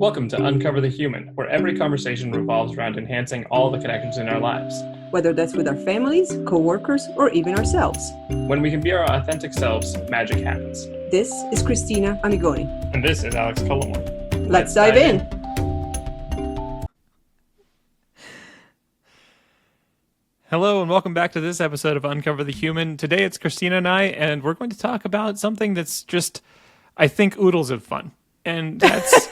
Welcome to Uncover the Human, where every conversation revolves around enhancing all the connections in our lives. Whether that's with our families, co-workers, or even ourselves. When we can be our authentic selves, magic happens. This is Cristina Amigoni. And this is Alex Colomore. Let's dive in. Hello and welcome back to this episode of Uncover the Human. Today it's Cristina and I, and we're going to talk about something that's just, I think, oodles of fun. And that's...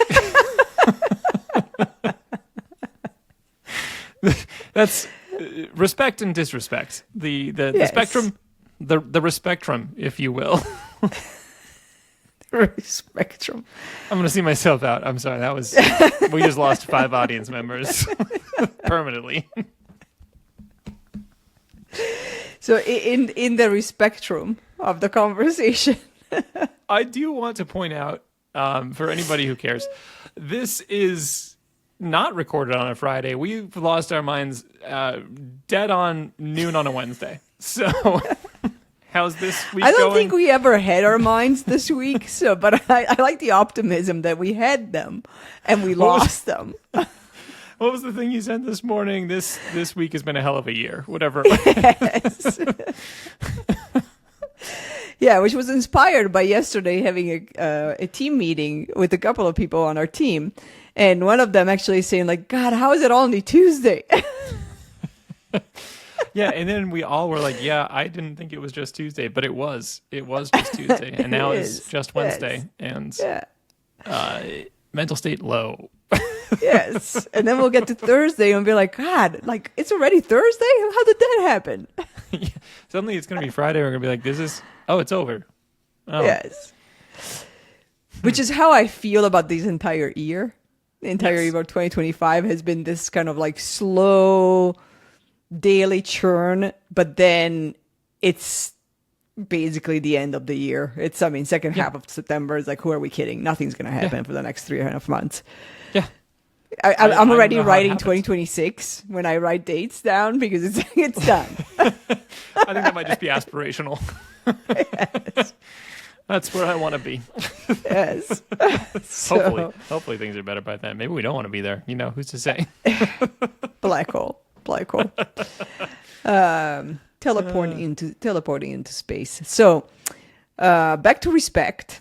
that's respect and disrespect. The Yes. spectrum, the respectrum, if you will. Respectrum. I'm going to see myself out. I'm sorry. That was, we just lost 5 audience members permanently. So in the respectrum of the conversation. I do want to point out, for anybody who cares, this is not recorded on a Friday. We've lost our minds dead on noon on a Wednesday. So how's this week I don't going? think we ever had our minds this week, but I like the optimism that we had them and we lost them. What was the thing you said this morning? This week has been a hell of a year. Whatever. Yes. Yeah, which was inspired by yesterday having a team meeting with a couple of people on our team. And one of them actually saying like, God, how is it only Tuesday? Yeah, and then we all were like, yeah, I didn't think it was just Tuesday, but it was. It was just Tuesday, and now it's just Wednesday. Yes. And mental state low. Yes. And then we'll get to Thursday and be like, God, like it's already Thursday? How did that happen? Yeah. Suddenly it's going to be Friday. We're going to be like, it's over. Oh. Yes. Which is how I feel about this entire year. The entire year of 2025 has been this kind of like slow daily churn, but then it's basically the end of the year. It's, second half of September is like, who are we kidding? Nothing's going to happen for the next 3.5 months. Yeah. I'm already know how it writing happens. 2026 when I write dates down because it's done. I think that might just be aspirational. Yes. That's where I want to be. Yes. Hopefully things are better by then. Maybe we don't want to be there. You know, who's to say? Black hole. Teleporting into space. So back to respect.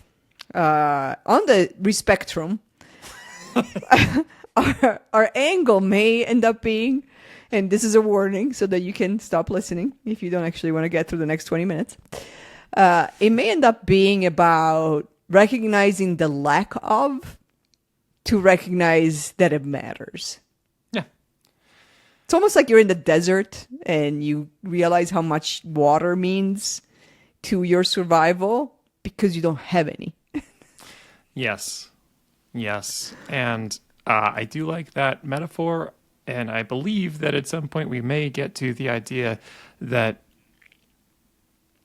On the respectrum, our angle may end up being, and this is a warning so that you can stop listening if you don't actually want to get through the next 20 minutes. It may end up being about recognizing the lack of to recognize that it matters. Yeah. It's almost like you're in the desert and you realize how much water means to your survival because you don't have any. Yes. And I do like that metaphor. And I believe that at some point we may get to the idea that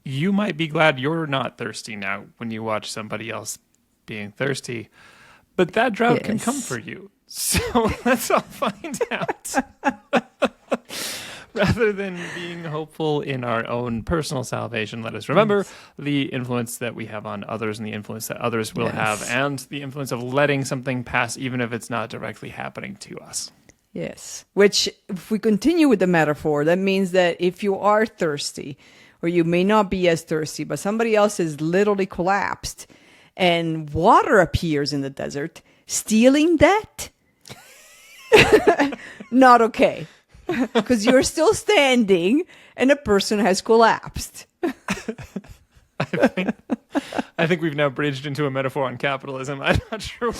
you might be glad you're not thirsty now when you watch somebody else being thirsty. But that drought can come for you. So let's all find out. Rather than being hopeful in our own personal salvation, let us remember the influence that we have on others and the influence that others will have, and the influence of letting something pass even if it's not directly happening to us. Yes. Which, if we continue with the metaphor, that means that if you are thirsty, or you may not be as thirsty, but somebody else is literally collapsed, and water appears in the desert, stealing that, not okay. Because you're still standing and a person has collapsed. I think we've now bridged into a metaphor on capitalism. I'm not sure.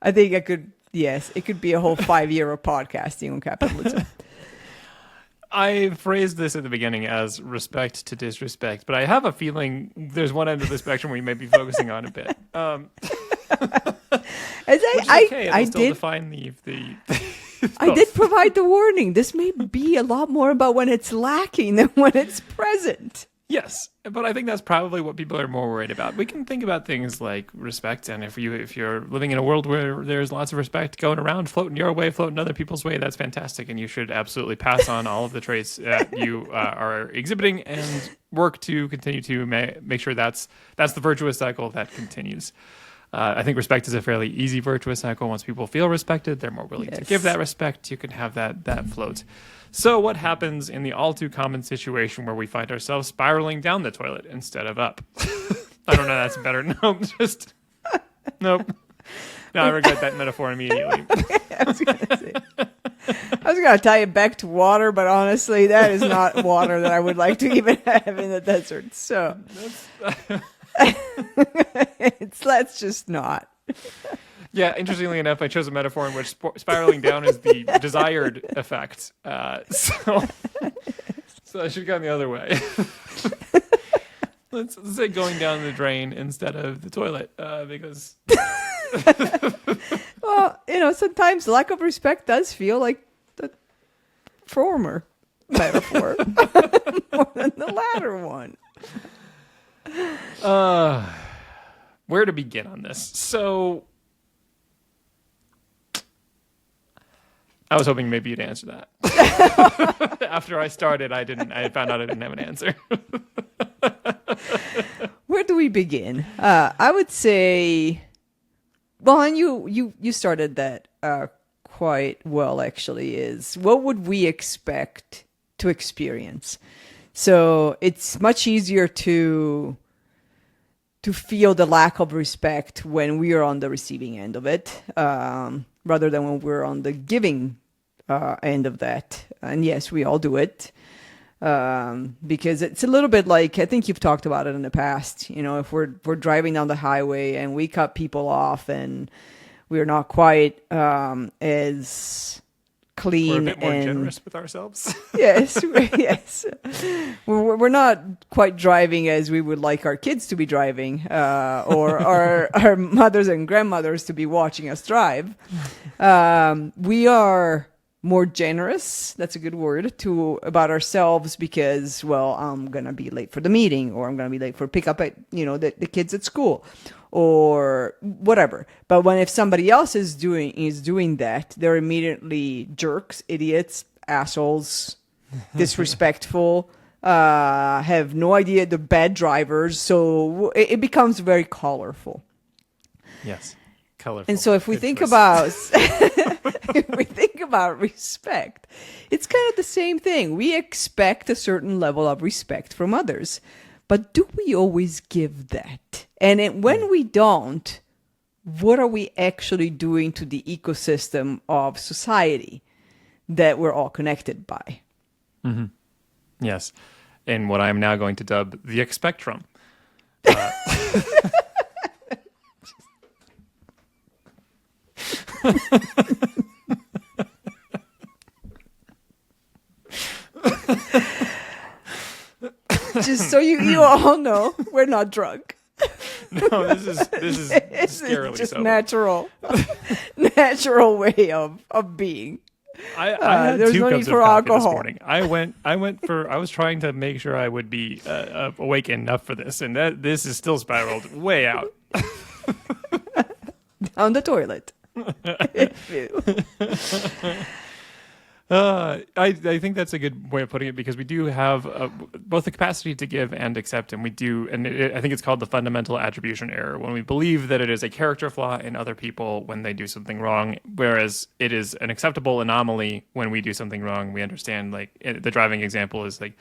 I think it could be a whole 5 year of podcasting on capitalism. I phrased this at the beginning as respect to disrespect, but I have a feeling there's one end of the spectrum we may be focusing on a bit. I did define the I did provide the warning. This may be a lot more about when it's lacking than when it's present. Yes, but I think that's probably what people are more worried about. We can think about things like respect, and if you're living in a world where there's lots of respect going around, floating your way, floating other people's way, that's fantastic, and you should absolutely pass on all of the traits that you are exhibiting and work to continue to make sure that's the virtuous cycle that continues. I think respect is a fairly easy virtuous cycle. Once people feel respected, they're more willing to give that respect. You can have that float. So what happens in the all too common situation where we find ourselves spiraling down the toilet instead of up? I don't know. That's better. Nope. Just nope. No, I regret that metaphor immediately. I was gonna tie it back to water, but honestly, that is not water that I would like to even have in the desert. So let's just not. Yeah, interestingly enough, I chose a metaphor in which spiraling down is the desired effect. So I should have gone the other way. Let's say going down the drain instead of the toilet, because. Well, sometimes lack of respect does feel like the former metaphor more than the latter one. Where to begin on this? So, I was hoping maybe you'd answer that. After I started, I found out I didn't have an answer. Where do we begin? I would say, well, and you started that quite well, actually, is what would we expect to experience? So it's much easier to feel the lack of respect when we are on the receiving end of it, rather than when we're on the giving end of that. And yes, we all do it. Because it's a little bit like, I think you've talked about it in the past, if we're driving down the highway and we cut people off and we're not quite as clean. We're a bit more generous with ourselves. Yes, yes. We're not quite driving as we would like our kids to be driving, or our mothers and grandmothers to be watching us drive. We are more generous, that's a good word, about ourselves because, well, I'm going to be late for the meeting, or I'm going to be late for pick up at, the kids at school, or whatever. But if somebody else is doing that, they're immediately jerks, idiots, assholes, disrespectful, have no idea, they're bad drivers. So it becomes very colorful. Yes. Colorful. And so if we think about respect, it's kind of the same thing. We expect a certain level of respect from others, but do we always give that? And when we don't, what are we actually doing to the ecosystem of society that we're all connected by? Mm-hmm. Yes. And what I'm now going to dub the spectrum. Just so you all know, we're not drunk. No, this is scarily just sober. natural way of being. I had there's 2 no cups need of for coffee alcohol. this morning. I was trying to make sure I would be awake enough for this, and this is still spiraled way out. Down the toilet. I think that's a good way of putting it, because we do have both the capacity to give and accept, and we do, and I think it's called the fundamental attribution error, when we believe that it is a character flaw in other people when they do something wrong, whereas it is an acceptable anomaly when we do something wrong. We understand, like the driving example is like,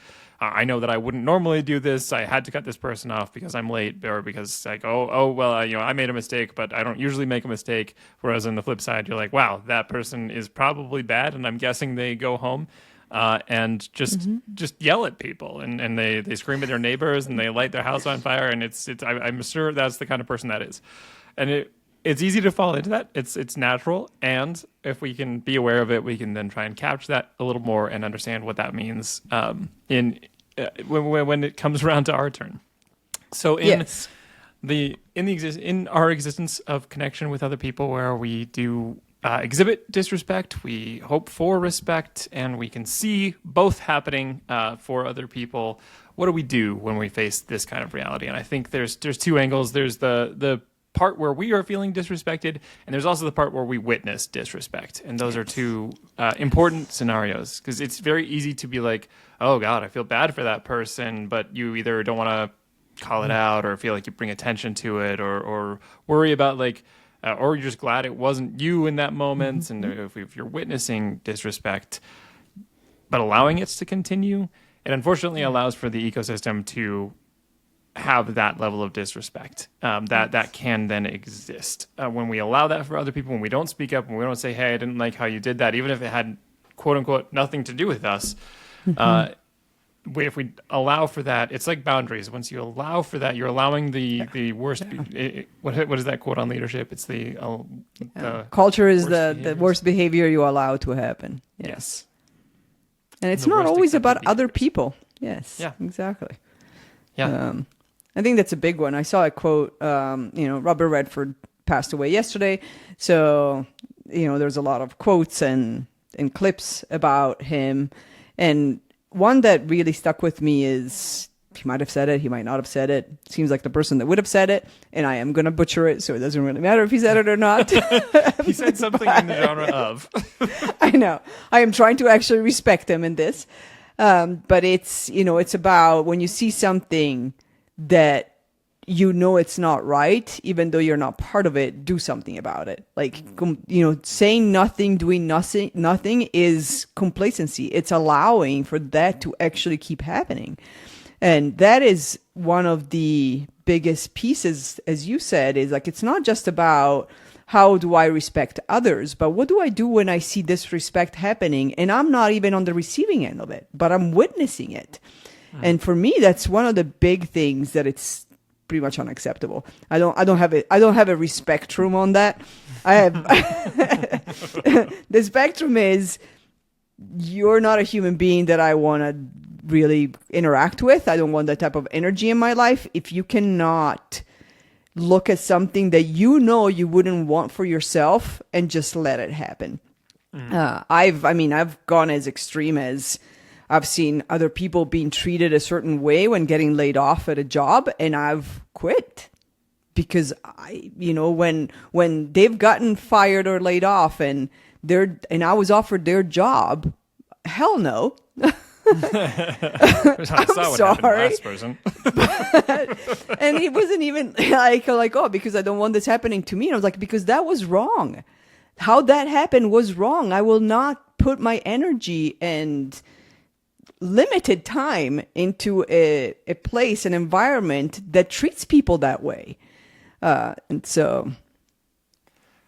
I know that I wouldn't normally do this. I had to cut this person off because I'm late, or because like, I made a mistake, but I don't usually make a mistake. Whereas on the flip side, you're like, wow, that person is probably bad, and I'm guessing they go home and just yell at people, and they scream at their neighbors, and they light their house on fire, and I'm sure that's the kind of person that is, and it's easy to fall into that. It's natural, and if we can be aware of it, we can then try and capture that a little more and understand what that means when it comes around to our turn. So in our existence of connection with other people, where we do exhibit disrespect, we hope for respect, and we can see both happening for other people. What do we do when we face this kind of reality? And I think there's 2 angles. There's the part where we are feeling disrespected, and there's also the part where we witness disrespect. And those are 2 important scenarios, because it's very easy to be like, oh God, I feel bad for that person, but you either don't want to call it out or feel like you bring attention to it or worry about like, or you're just glad it wasn't you in that moment. And if you're witnessing disrespect, but allowing it to continue, it unfortunately allows for the ecosystem to have that level of disrespect that can then exist when we allow that for other people, when we don't speak up, when we don't say, hey, I didn't like how you did that, even if it had quote unquote nothing to do with us. If we allow for that, it's like boundaries. Once you allow for that, you're allowing the worst. What is that quote on leadership? It's the culture is the worst behavior you allow to happen. Yes. And it's not always about other people. Yes. Yeah. Exactly. Yeah. I think that's a big one. I saw a quote. Robert Redford passed away yesterday, so there's a lot of quotes and clips about him, and one that really stuck with me is, he might have said it, he might not have said it. Seems like the person that would have said it, and I am going to butcher it, so it doesn't really matter if he said it or not. He said something in the genre of. I know. I am trying to actually respect him in this. But it's about when you see something that it's not right, even though you're not part of it, do something about it. Like, saying nothing, doing nothing is complacency. It's allowing for that to actually keep happening. And that is one of the biggest pieces, as you said, is like, it's not just about how do I respect others, but what do I do when I see disrespect happening and I'm not even on the receiving end of it, but I'm witnessing it. And for me, that's one of the big things that it's pretty much unacceptable. I don't have a respectrum on that. I have the spectrum is, you're not a human being that I want to really interact with. I don't want that type of energy in my life. If you cannot look at something that you wouldn't want for yourself and just let it happen. I've gone as extreme as I've seen other people being treated a certain way when getting laid off at a job, and I've quit because when they've gotten fired or laid off and I was offered their job, hell no. I saw what happened to the last person. And it wasn't even like, oh, because I don't want this happening to me. And I was like, because that was wrong. How that happened was wrong. I will not put my energy and limited time into a place, an environment that treats people that way. And so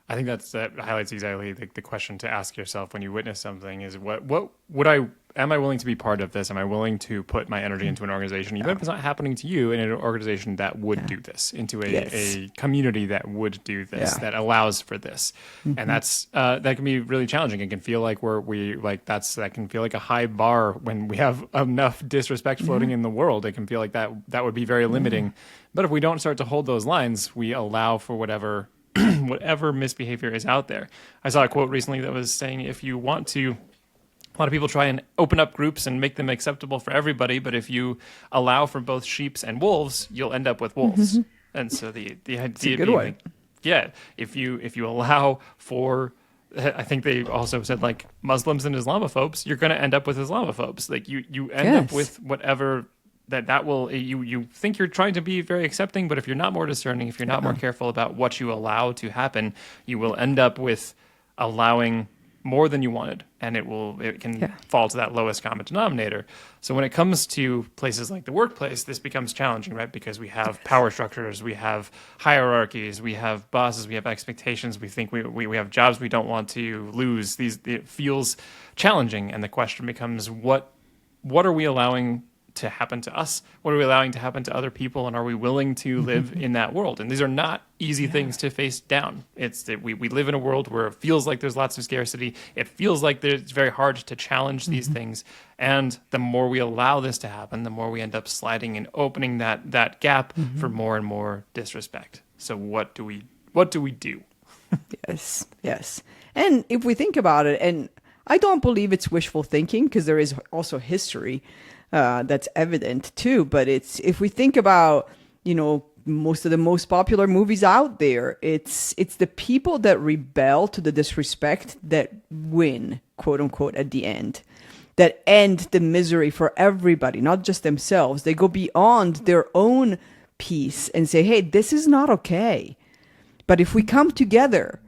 I think that highlights exactly the question to ask yourself when you witness something is am I willing to be part of this? Am I willing to put my energy into an organization, even if it's not happening to you, in an organization that would do this, into a community that would do this, that allows for this. And that's that can be really challenging. It can feel like that can feel like a high bar when we have enough disrespect floating in the world. It can feel like that would be very limiting. But if we don't start to hold those lines, we allow for whatever misbehavior is out there. I saw a quote recently that was saying, if you want to, a lot of people try and open up groups and make them acceptable for everybody, but if you allow for both sheeps and wolves, you'll end up with wolves. And so the idea being, like, if you allow for, I think they also said, like, Muslims and Islamophobes, you're going to end up with Islamophobes. Like you end up with whatever that will, you think you're trying to be very accepting, but if you're not more discerning, if you're not more careful about what you allow to happen, you will end up with allowing more than you wanted, and it can fall to that lowest common denominator. So when it comes to places like the workplace, this becomes challenging, right? Because we have power structures, we have hierarchies, we have bosses, we have expectations, we think we have jobs we don't want to lose. It feels challenging, and the question becomes, what are we allowing to happen to us? What are we allowing to happen to other people? And are we willing to live in that world? And these are not easy things to face down. It's that we live in a world where it feels like there's lots of scarcity. It feels like it's very hard to challenge these things. And the more we allow this to happen, the more we end up sliding and opening that gap for more and more disrespect. So what do we do? Yes. And if we think about it, and I don't believe it's wishful thinking, because there is also history that's evident too. But if we think about, most of the most popular movies out there, it's the people that rebel to the disrespect that win, quote unquote, at the end, that end the misery for everybody, not just themselves. They go beyond their own piece and say, hey, this is not okay. But if we come together,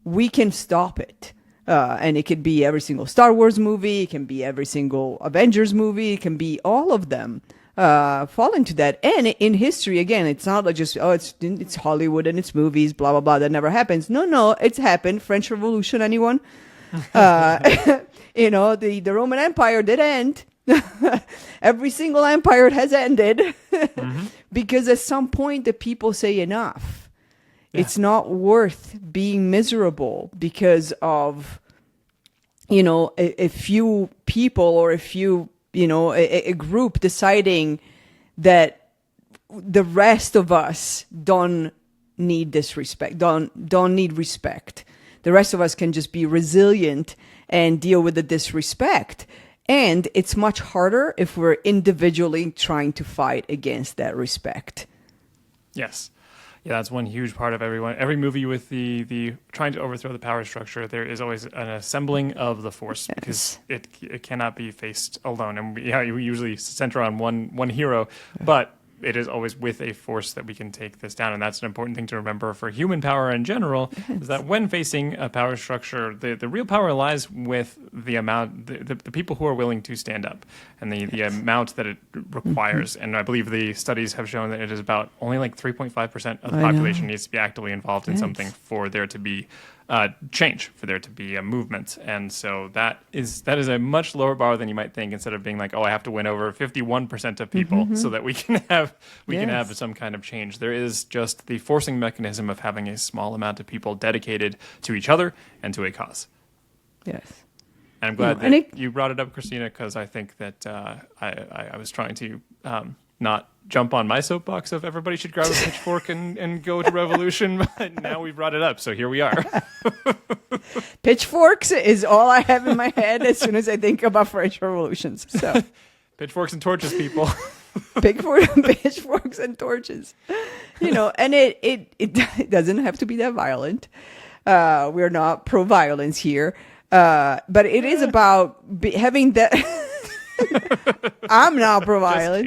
we can stop it. And it could be every single Star Wars movie. It can be every single Avengers movie. It can be all of them fall into that. And in history, again, it's not like just, it's Hollywood and it's movies, blah, blah, blah. That never happens. No, it's happened. French Revolution, anyone? The Roman Empire did end. Every single empire has ended. Because at some point, the people say enough. Yeah. It's not worth being miserable because of, a few people or a group deciding that the rest of us don't need disrespect, don't need respect. The rest of us can just be resilient and deal with the disrespect. And it's much harder if we're individually trying to fight against that respect. Yes. Yeah, that's one huge part of every movie with the trying to overthrow the power structure. There is always an assembling of the force because it cannot be faced alone. And we usually center on one hero, but it is always with a force that we can take this down. And that's an important thing to remember for human power in general, is that when facing a power structure, the real power lies with the amount, the people who are willing to stand up and the amount that it requires. And I believe the studies have shown that it is about only like 3.5% of the population needs to be actively involved in something for there to be change, for there to be a movement. And so that is a much lower bar than you might think, instead of being like, oh, I have to win over 51% of people so that we can have some kind of change. There is just the forcing mechanism of having a small amount of people dedicated to each other and to a cause. Yes. And I'm glad that you brought it up, Christina, because I think that I was trying to not jump on my soapbox of everybody should grab a pitchfork and go to revolution, but now we brought it up, so here we are. Pitchforks is all I have in my head as soon as I think about French revolutions. So pitchforks and torches, people. Pitchforks and torches. And it doesn't have to be that violent. We're not pro-violence here. But it is about having that... I'm not pro-violence.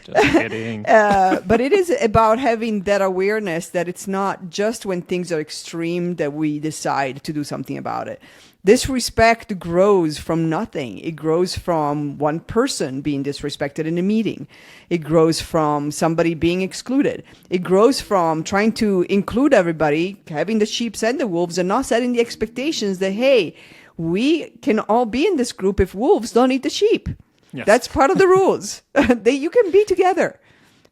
Just kidding. But it is about having that awareness that it's not just when things are extreme that we decide to do something about it. This respect grows from nothing. It grows from one person being disrespected in a meeting. It grows from somebody being excluded. It grows from trying to include everybody, having the sheep and the wolves, and not setting the expectations that, hey, we can all be in this group if wolves don't eat the sheep. Yes. That's part of the rules. You can be together,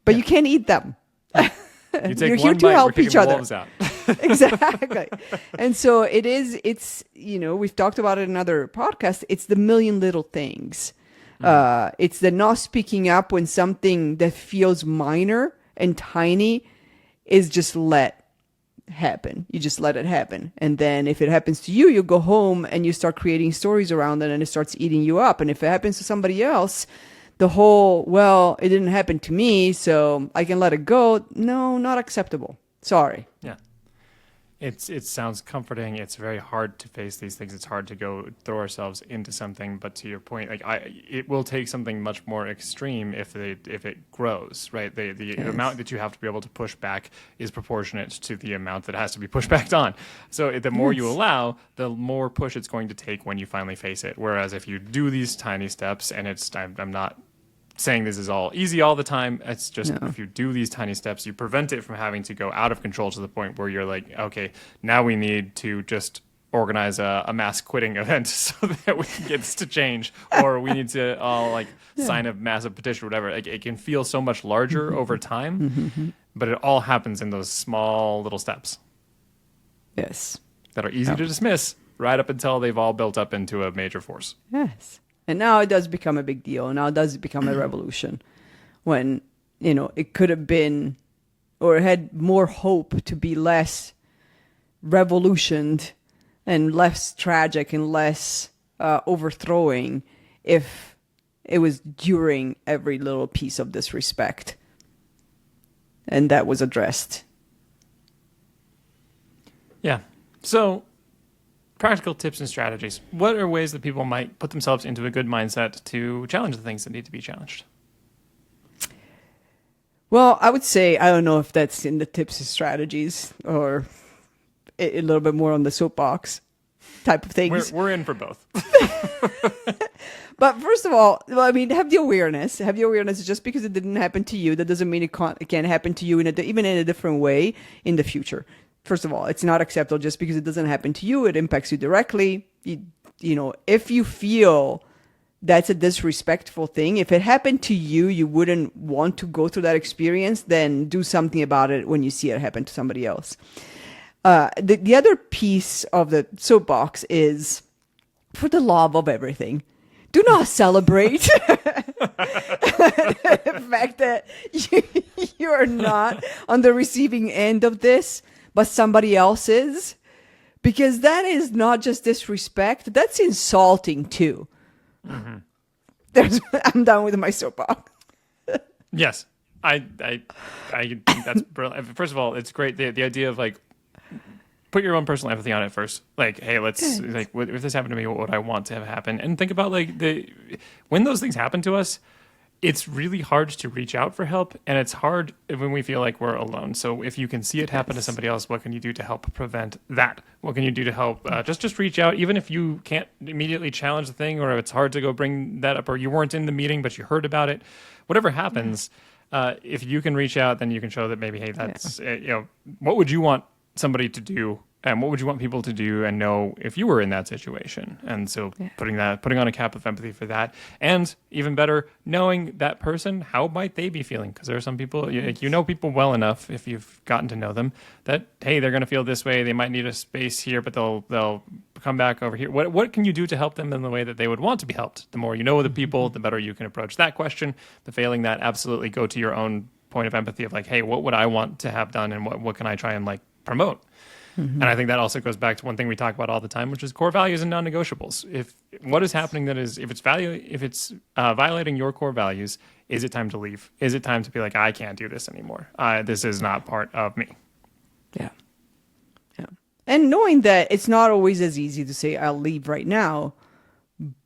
but you can't eat them. You're here to help each other. Out. Exactly. And so it's, we've talked about it in other podcasts. It's the million little things. It's the not speaking up when something that feels minor and tiny is just let happen. You just let it happen. And then if it happens to you, you go home and you start creating stories around it, and it starts eating you up. And if it happens to somebody else, the whole, well, it didn't happen to me, so I can let it go. No, not acceptable. Sorry. Yeah. It sounds comforting. It's very hard to face these things. It's hard to go throw ourselves into something. But to your point, it will take something much more extreme if it grows, right? The amount that you have to be able to push back is proportionate to the amount that has to be pushed back on. So the more you allow, the more push it's going to take when you finally face it. Whereas if you do these tiny steps, and I'm not saying this is all easy all the time. It's just if you do these tiny steps, you prevent it from having to go out of control to the point where you're like, okay, now we need to just organize a mass quitting event so that we can get this to change, or we need to sign a massive petition or whatever. It can feel so much larger over time, but it all happens in those small little steps. Yes. That are easy to dismiss right up until they've all built up into a major force. Yes. And now it does become a big deal. Now it does become a revolution when, it could have been, or had more hope to be less revolutioned and less tragic and less overthrowing if it was during every little piece of disrespect. And that was addressed. Yeah. So, practical tips and strategies. What are ways that people might put themselves into a good mindset to challenge the things that need to be challenged? Well, I would say, I don't know if that's in the tips and strategies or a little bit more on the soapbox type of things. We're in for both. But first of all, well, I mean, have the awareness. Have the awareness. Just because it didn't happen to you, that doesn't mean it can't happen to you even in a different way in the future. First of all, it's not acceptable just because it doesn't happen to you. It impacts you directly. You know, if you feel that's a disrespectful thing, if it happened to you, you wouldn't want to go through that experience, then do something about it when you see it happen to somebody else. The other piece of the soapbox is, for the love of everything, do not celebrate the fact that you are not on the receiving end of this, but somebody else is. Because that is not just disrespect, that's insulting too. Mm-hmm. I'm done with my soapbox. Yes. I think that's brilliant. First of all, it's great. The idea of like, put your own personal empathy on it first. Like, hey, like, if this happened to me, what would I want to have happen? And think about like when those things happen to us, it's really hard to reach out for help, and it's hard when we feel like we're alone. So if you can see it happen to somebody else, what can you do to help prevent that? What can you do to help? Just reach out, even if you can't immediately challenge the thing, or it's hard to go bring that up, or you weren't in the meeting but you heard about it. Whatever happens, if you can reach out, then you can show that maybe, hey, that's what would you want somebody to do, and what would you want people to do and know if you were in that situation? And so putting on a cap of empathy for that, and even better, knowing that person, how might they be feeling? Because there are some people, you know people well enough, if you've gotten to know them, that, hey, they're going to feel this way. They might need a space here, but they'll come back over here. What can you do to help them in the way that they would want to be helped? The more you know of the people, the better you can approach that question. The failing that, absolutely go to your own point of empathy of like, hey, what would I want to have done, and what can I try and like promote? Mm-hmm. And I think that also goes back to one thing we talk about all the time, which is core values and non-negotiables. If what is happening if it's violating your core values, is it time to leave? Is it time to be like, I can't do this anymore? This is not part of me. Yeah. And knowing that it's not always as easy to say, I'll leave right now.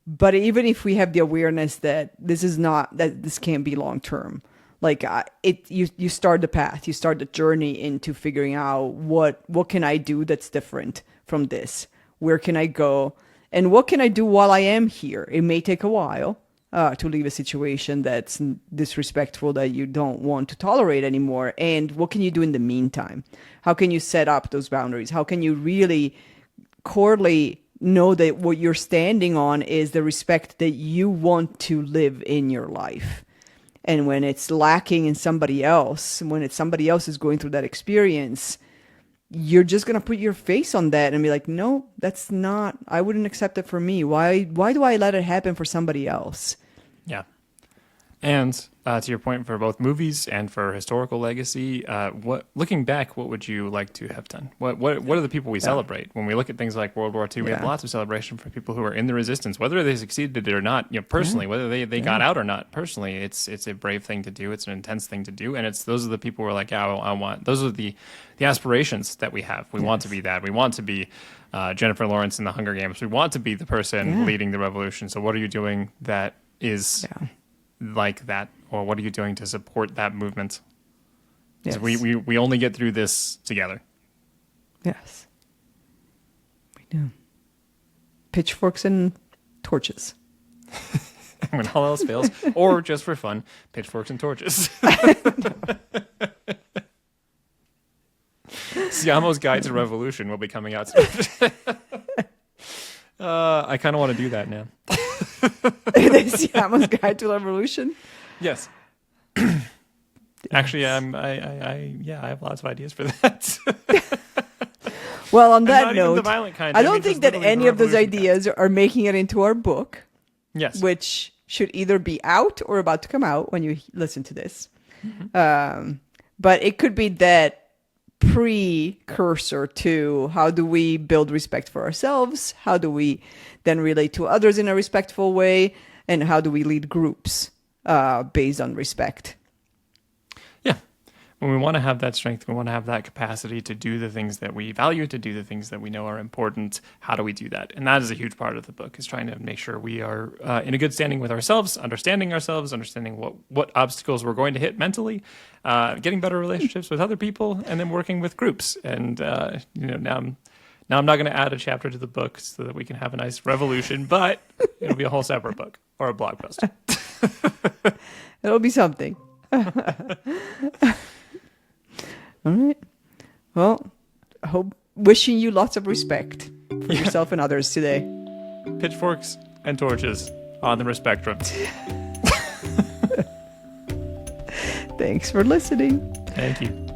But even if we have the awareness that this can't be long term, like you start the path, you start the journey into figuring out what can I do that's different from this? Where can I go? And what can I do while I am here? It may take a while to leave a situation that's disrespectful, that you don't want to tolerate anymore. And what can you do in the meantime? How can you set up those boundaries? How can you really corely know that what you're standing on is the respect that you want to live in your life? And when it's lacking in somebody else, when somebody else is going through that experience, you're just going to put your face on that and be like, no, that's not, I wouldn't accept it for me. Why do I let it happen for somebody else? Yeah. And to your point, for both movies and for historical legacy, looking back, what would you like to have done? What are the people we celebrate? When we look at things like World War II, we have lots of celebration for people who are in the resistance, whether they succeeded or not, personally, whether they got out or not personally. It's a brave thing to do. It's an intense thing to do. And those are the people who are like, I want, those are the aspirations that we have. We want to be that. We want to be Jennifer Lawrence in the Hunger Games. We want to be the person leading the revolution. So what are you doing that is like that? Or what are you doing to support that movement? Yes. We only get through this together. Yes. We do. Pitchforks and torches. When all else fails, or just for fun, pitchforks and torches. Siamo's Guide to Revolution will be coming out soon. I kind of want to do that now. The Siamo's Guide to Revolution? Yes. Actually, I have lots of ideas for that. Well, on that note, the violent kind. I don't think that any of those ideas are making it into our book. Yes. Which should either be out or about to come out when you listen to this. Mm-hmm. But it could be that precursor to how do we build respect for ourselves? How do we then relate to others in a respectful way? And how do we lead groups based on respect? Yeah. when we want to have that strength, we want to have that capacity to do the things that we value, to do the things that we know are important. How do we do that? And that is a huge part of the book, is trying to make sure we are in a good standing with ourselves, understanding what obstacles we're going to hit mentally, getting better relationships with other people, and then working with groups. And now I'm not going to add a chapter to the book so that we can have a nice revolution, but it'll be a whole separate book or a blog post. It'll be something. All right. Well, wishing you lots of respect for yourself and others today. Pitchforks and torches on the respectrum. Thanks for listening. Thank you.